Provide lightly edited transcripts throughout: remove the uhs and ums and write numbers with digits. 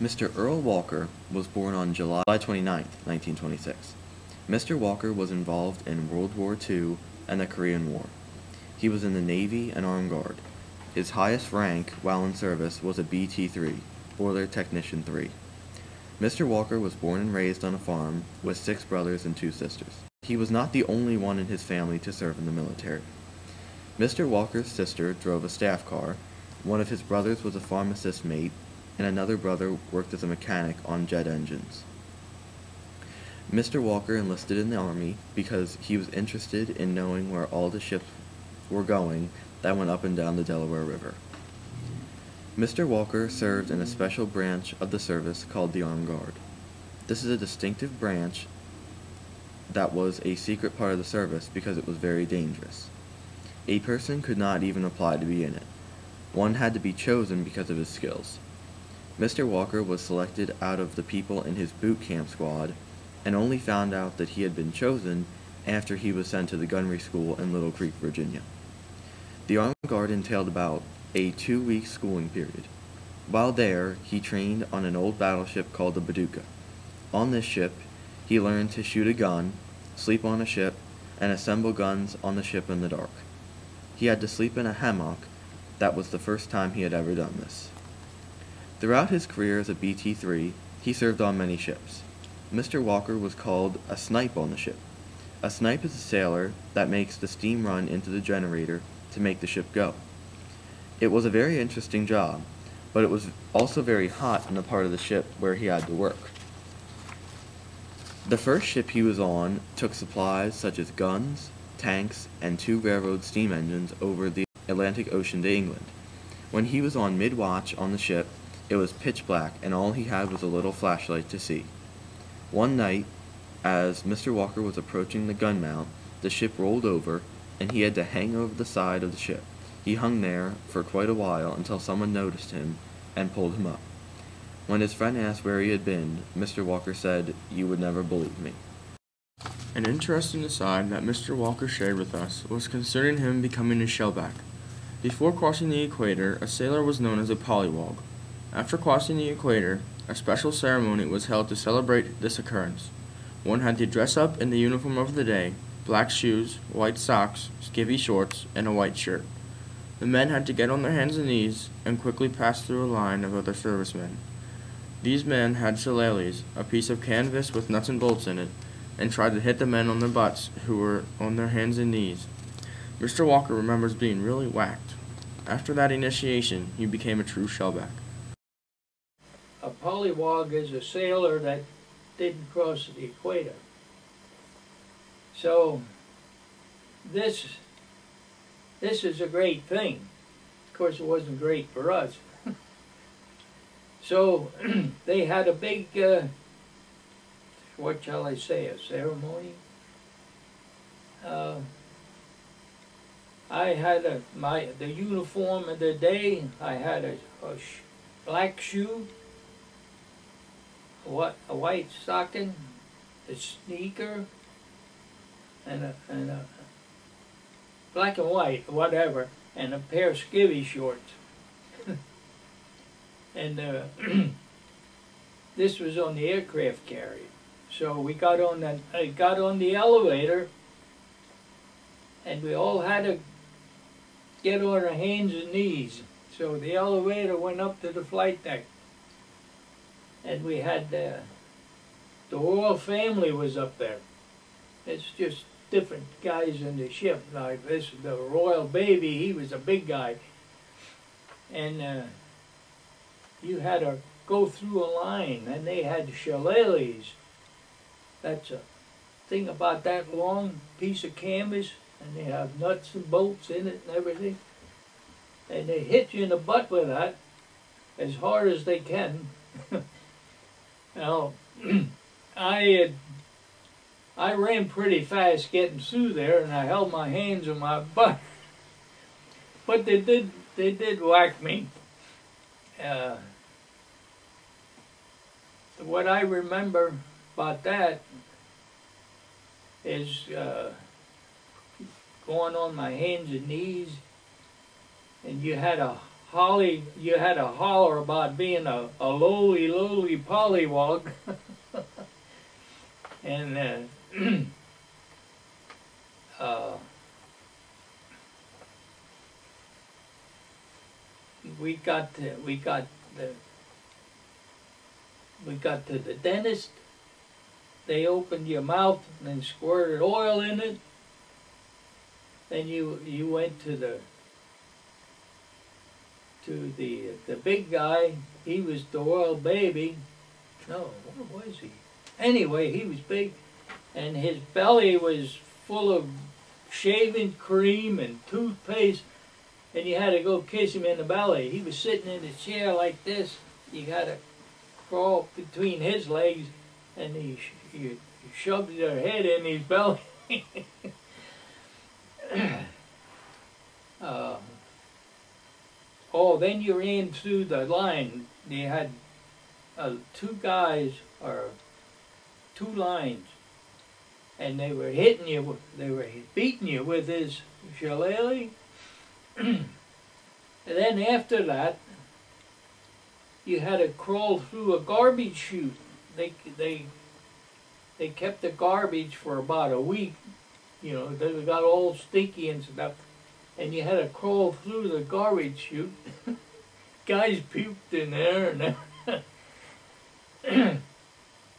Mr. Earl Walker was born on July 29, 1926. Mr. Walker was involved in World War II and the Korean War. He was in the Navy and Armed Guard. His highest rank while in service was a BT-3, Boiler Technician 3. Mr. Walker was born and raised on a farm with 6 brothers and 2 sisters. He was not the only one in his family to serve in the military. Mr. Walker's sister drove a staff car, one of his brothers was a pharmacist mate, and another brother worked as a mechanic on jet engines. Mr. Walker enlisted in the Army because he was interested in knowing where all the ships were going that went up and down the Delaware River. Mr. Walker served in a special branch of the service called the Armed Guard. This is a distinctive branch that was a secret part of the service because it was very dangerous. A person could not even apply to be in it. One had to be chosen because of his skills. Mr. Walker was selected out of the people in his boot camp squad and only found out that he had been chosen after he was sent to the gunnery school in Little Creek, Virginia. The Armed Guard entailed about a 2-week schooling period. While there, he trained on an old battleship called the Paducah. On this ship, he learned to shoot a gun, sleep on a ship, and assemble guns on the ship in the dark. He had to sleep in a hammock. That was the first time he had ever done this. Throughout his career as a BT-3, he served on many ships. Mr. Walker was called a snipe on the ship. A snipe is a sailor that makes the steam run into the generator to make the ship go. It was a very interesting job, but it was also very hot in the part of the ship where he had to work. The first ship he was on took supplies such as guns, tanks, and 2 railroad steam engines over the Atlantic Ocean to England. When he was on mid-watch on the ship, it was pitch black and all he had was a little flashlight to see. One night, as Mr. Walker was approaching the gun mount, the ship rolled over and he had to hang over the side of the ship. He hung there for quite a while until someone noticed him and pulled him up. When his friend asked where he had been, Mr. Walker said, "You would never believe me." An interesting aside that Mr. Walker shared with us was concerning him becoming a shellback. Before crossing the equator, a sailor was known as a pollywog. After crossing the equator, a special ceremony was held to celebrate this occurrence. One had to dress up in the uniform of the day, black shoes, white socks, skivvy shorts, and a white shirt. The men had to get on their hands and knees and quickly pass through a line of other servicemen. These men had shillelaghs, a piece of canvas with nuts and bolts in it, and tried to hit the men on their butts who were on their hands and knees. Mr. Walker remembers being really whacked. After that initiation, he became a true shellback. A pollywog is a sailor that didn't cross the equator. So this is a great thing. Of course, it wasn't great for us. So they had a big, what shall I say, a ceremony. I had the uniform of the day. I had a black shoe, a white stocking, a sneaker, and a black and white, whatever, and a pair of skivvy shorts. And this was on the aircraft carrier. So we got on the elevator, and we all had to get on our hands and knees. So the elevator went up to the flight deck, and we had the royal family was up there. It's just different guys in the ship. Like this, the royal baby, he was a big guy, and you had to go through a line, and they had shillelaghs. That's a thing about that long piece of canvas, and they have nuts and bolts in it and everything. And they hit you in the butt with that as hard as they can. Now, I ran pretty fast getting through there, and I held my hands on my butt. But they did whack me. What I remember about that is going on my hands and knees, and you had to you had to holler about being a lowly pollywog. And we got to the dentist. They opened your mouth and squirted oil in it. Then you went to the big guy. He was the royal baby. No, what was he? Anyway, he was big, and his belly was full of shaving cream and toothpaste, and you had to go kiss him in the belly. He was sitting in a chair like this. You had to crawl between his legs, and you shoved your head in his belly. Oh, then you ran through the line. They had two guys, or two lines, and they were hitting you. They were beating you with his shillelagh. And then after that, you had to crawl through a garbage chute. They kept the garbage for about a week. You know, they got all sticky and stuff, and you had to crawl through the garbage chute. Guys puked in there, and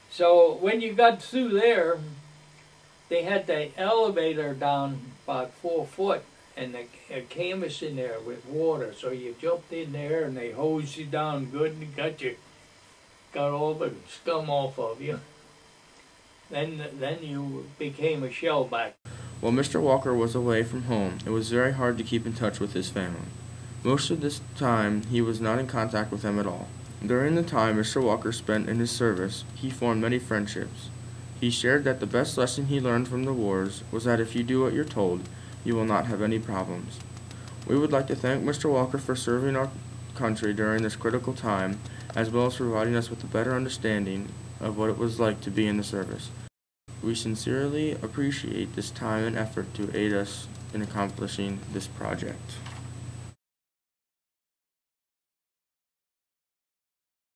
so when you got through there, they had the elevator down about 4 foot, and a canvas in there with water. So you jumped in there, and they hosed you down good and got all the scum off of you. Then you became a shellback. While Mr. Walker was away from home, it was very hard to keep in touch with his family. Most of this time, he was not in contact with them at all. During the time Mr. Walker spent in his service, he formed many friendships. He shared that the best lesson he learned from the wars was that if you do what you're told, you will not have any problems. We would like to thank Mr. Walker for serving our country during this critical time, as well as providing us with a better understanding of what it was like to be in the service. We sincerely appreciate this time and effort to aid us in accomplishing this project.